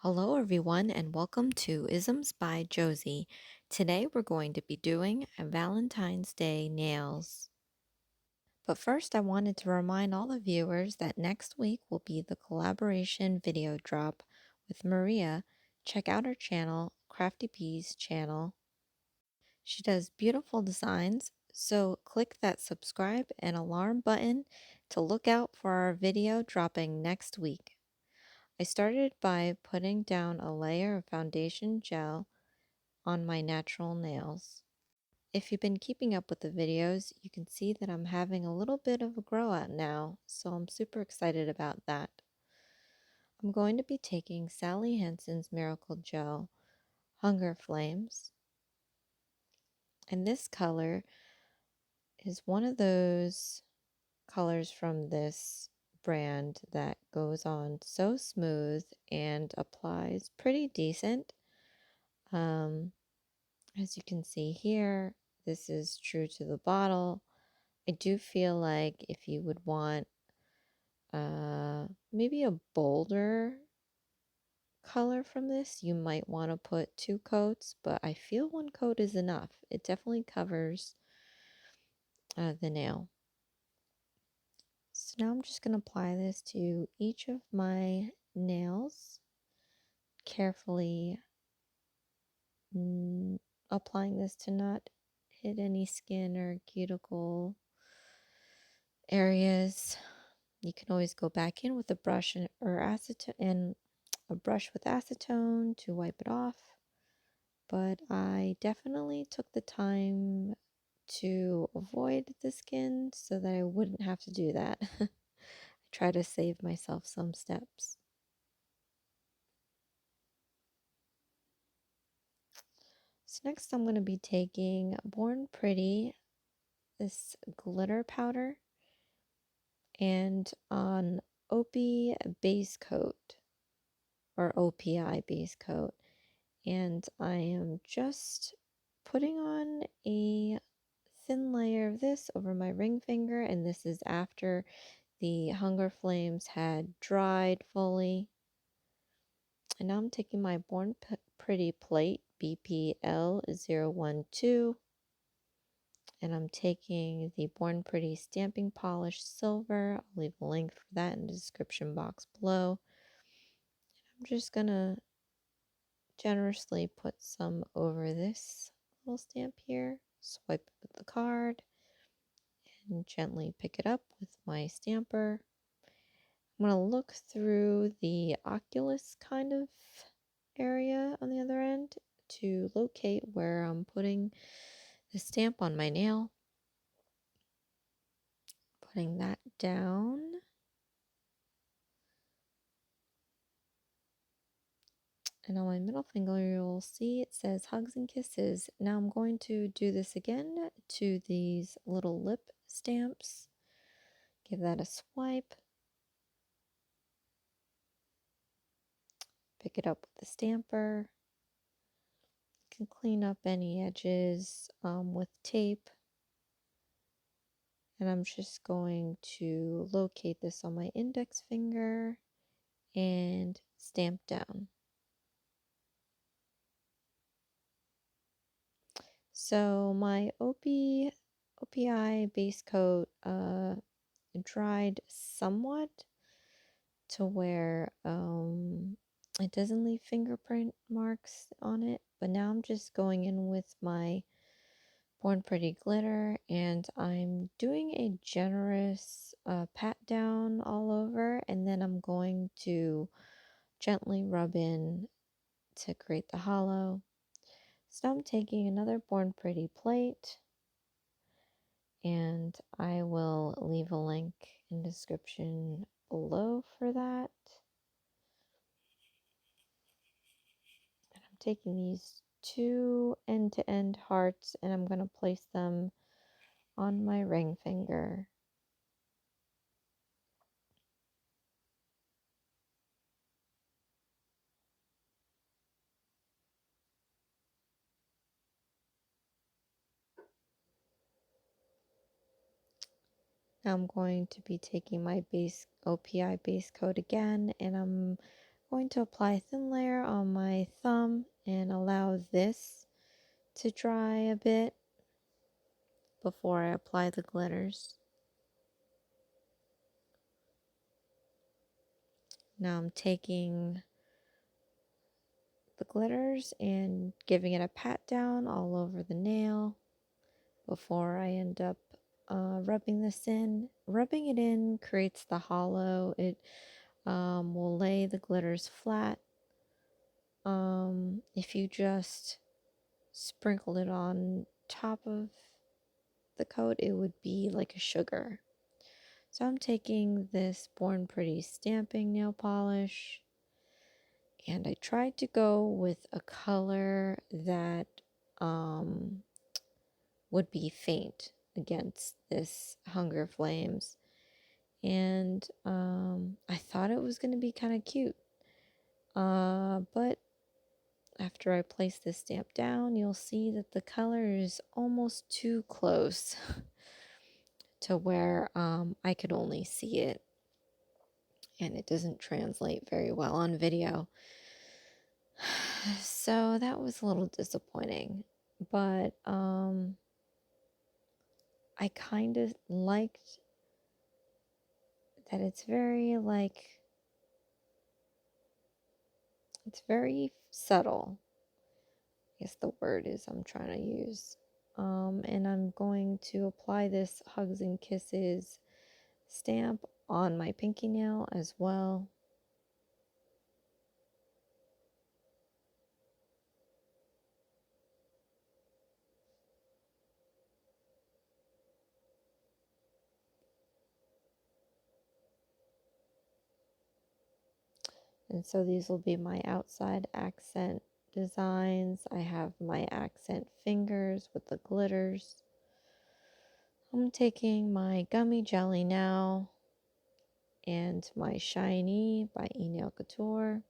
Hello everyone and welcome to Isms by Josie. Today we're going to be doing a Valentine's Day nails. But first I wanted to remind all the viewers that next week will be the collaboration video drop with Maria. Check out her channel, CraftyB's channel. She does beautiful designs, so click that subscribe and alarm button to look out for our video dropping next week. I started by putting down a layer of foundation gel on my natural nails. If you've been keeping up with the videos, you can see that I'm having a little bit of a grow out now, so I'm super excited about that. I'm going to be taking Sally Hansen's Miracle Gel Hunger Flames, and this color is one of those colors from this brand that goes on so smooth and applies pretty decent. As you can see here, this is true to the bottle. I do feel like if you would want maybe a bolder color from this, you might want to put 2 coats, but I feel 1 coat is enough. It definitely covers the nail. So now I'm just going to apply this to each of my nails, carefully applying this to not hit any skin or cuticle areas. You can always go back in with a brush or acetone and a brush with acetone to wipe it off. But I definitely took the time to avoid the skin so that I wouldn't have to do that. I try to save myself some steps. So next I'm going to be taking Born Pretty, this glitter powder, and on OPI base coat, or OPI base coat. And I am just putting on a thin layer of this over my ring finger, and this is after the Hunger Flames had dried fully. And now I'm taking my Born Pretty plate, BPL012, and I'm taking the Born Pretty Stamping Polish Silver. I'll leave a link for that in the description box below. I'm just gonna generously put some over this little stamp here, swipe it with the card, and gently pick it up with my stamper. I'm going to look through the oculus kind of area on the other end to locate where I'm putting the stamp on my nail. Putting that down. And on my middle finger, you'll see it says Hugs and Kisses. Now I'm going to do this again to these little lip stamps. Give that a swipe. Pick it up with the stamper. You can clean up any edges with tape. And I'm just going to locate this on my index finger and stamp down. So my OPI base coat dried somewhat to where it doesn't leave fingerprint marks on it, but now I'm just going in with my Born Pretty glitter, and I'm doing a generous pat down all over, and then I'm going to gently rub in to create the hollow. So I'm taking another Born Pretty plate, and I will leave a link in the description below for that. And I'm taking these 2 end-to-end hearts, and I'm going to place them on my ring finger. Now I'm going to be taking my base OPI base coat again, and I'm going to apply a thin layer on my thumb and allow this to dry a bit before I apply the glitters. Now I'm taking the glitters and giving it a pat down all over the nail before I end up rubbing this in. Rubbing it in creates the hollow. It will lay the glitters flat. If you just sprinkled it on top of the coat, it would be like a sugar. So I'm taking this Born Pretty stamping nail polish, and I tried to go with a color that would be faint against this Hunger Flames. And I thought it was going to be kind of cute. But after I place this stamp down, you'll see that the color is almost too close to where I could only see it. And it doesn't translate very well on video. So that was a little disappointing. But I kind of liked that it's very it's very subtle. I guess the word is I'm trying to use. And I'm going to apply this Hugs and Kisses stamp on my pinky nail as well. And so these will be my outside accent designs. I have my accent fingers with the glitters. I'm taking my Gummy Jelly now and my Shiny by Couture.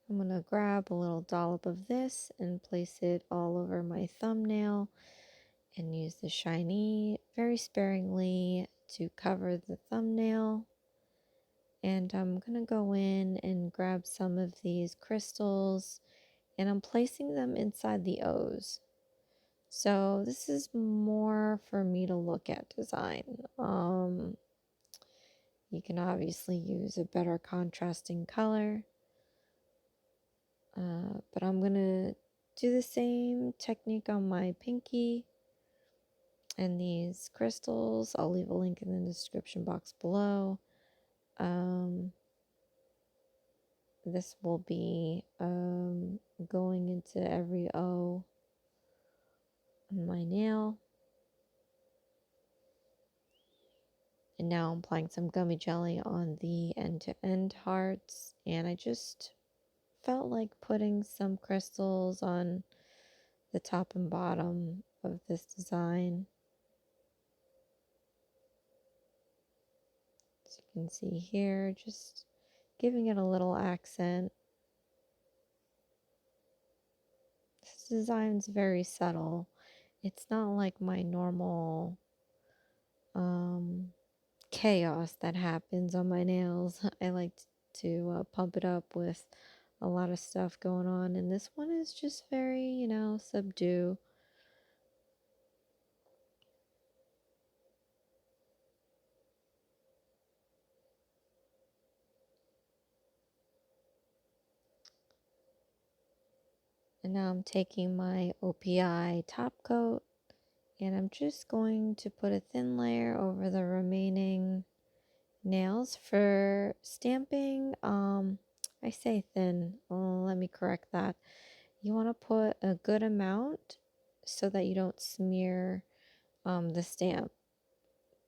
I'm going to grab a little dollop of this and place it all over my thumbnail and use the Shiny very sparingly to cover the thumbnail. And I'm going to go in and grab some of these crystals and I'm placing them inside the O's. So this is more for me to look at design. You can obviously use a better contrasting color. But I'm going to do the same technique on my pinky and these crystals. I'll leave a link in the description box below. This will be going into every O on my nail. And now I'm applying some gummy jelly on the end-to-end hearts. And I just felt like putting some crystals on the top and bottom of this design. As you can see here, just giving it a little accent. This design's very subtle. It's not like my normal chaos that happens on my nails. I like to pump it up with a lot of stuff going on, and this one is just very, subdue. And now I'm taking my OPI Top Coat, and I'm just going to put a thin layer over the remaining nails. For stamping, I say thin. Let me correct that. You want to put a good amount so that you don't smear the stamp.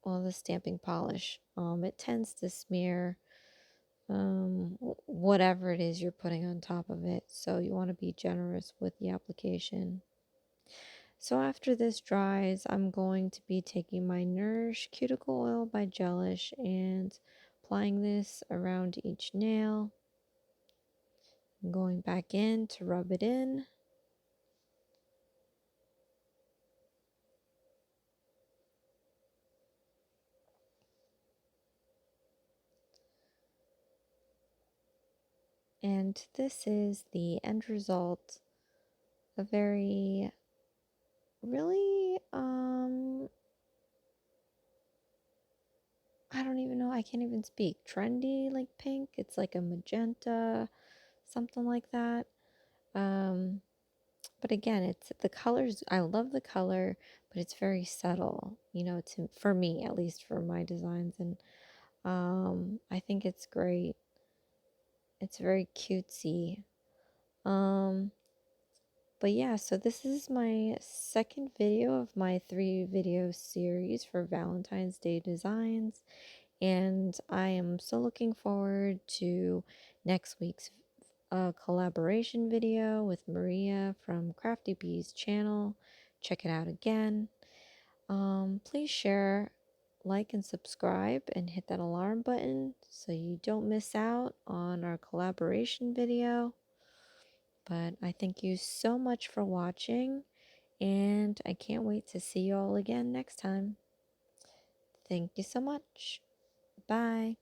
Well, the stamping polish. It tends to smear whatever it is you're putting on top of it. So you want to be generous with the application. So after this dries, I'm going to be taking my Nourish Cuticle Oil by Gelish and applying this around each nail. I'm going back in to rub it in. And this is the end result. A very, really, I don't even know, I can't even speak. Trendy, like pink. It's like a magenta, something like that. But again, it's the colors. I love the color, but it's very subtle, you know, for me, at least for my designs. And I think it's great. It's very cutesy. Um, but yeah, so this is my second video of my 3 video series for Valentine's Day designs. And I am so looking forward to next week's collaboration video with Maria from CraftyB's channel. Check it out again. Please share, like, and subscribe, and hit that alarm button so you don't miss out on our collaboration video. But I thank you so much for watching, and I can't wait to see you all again next time. Thank you so much. Bye.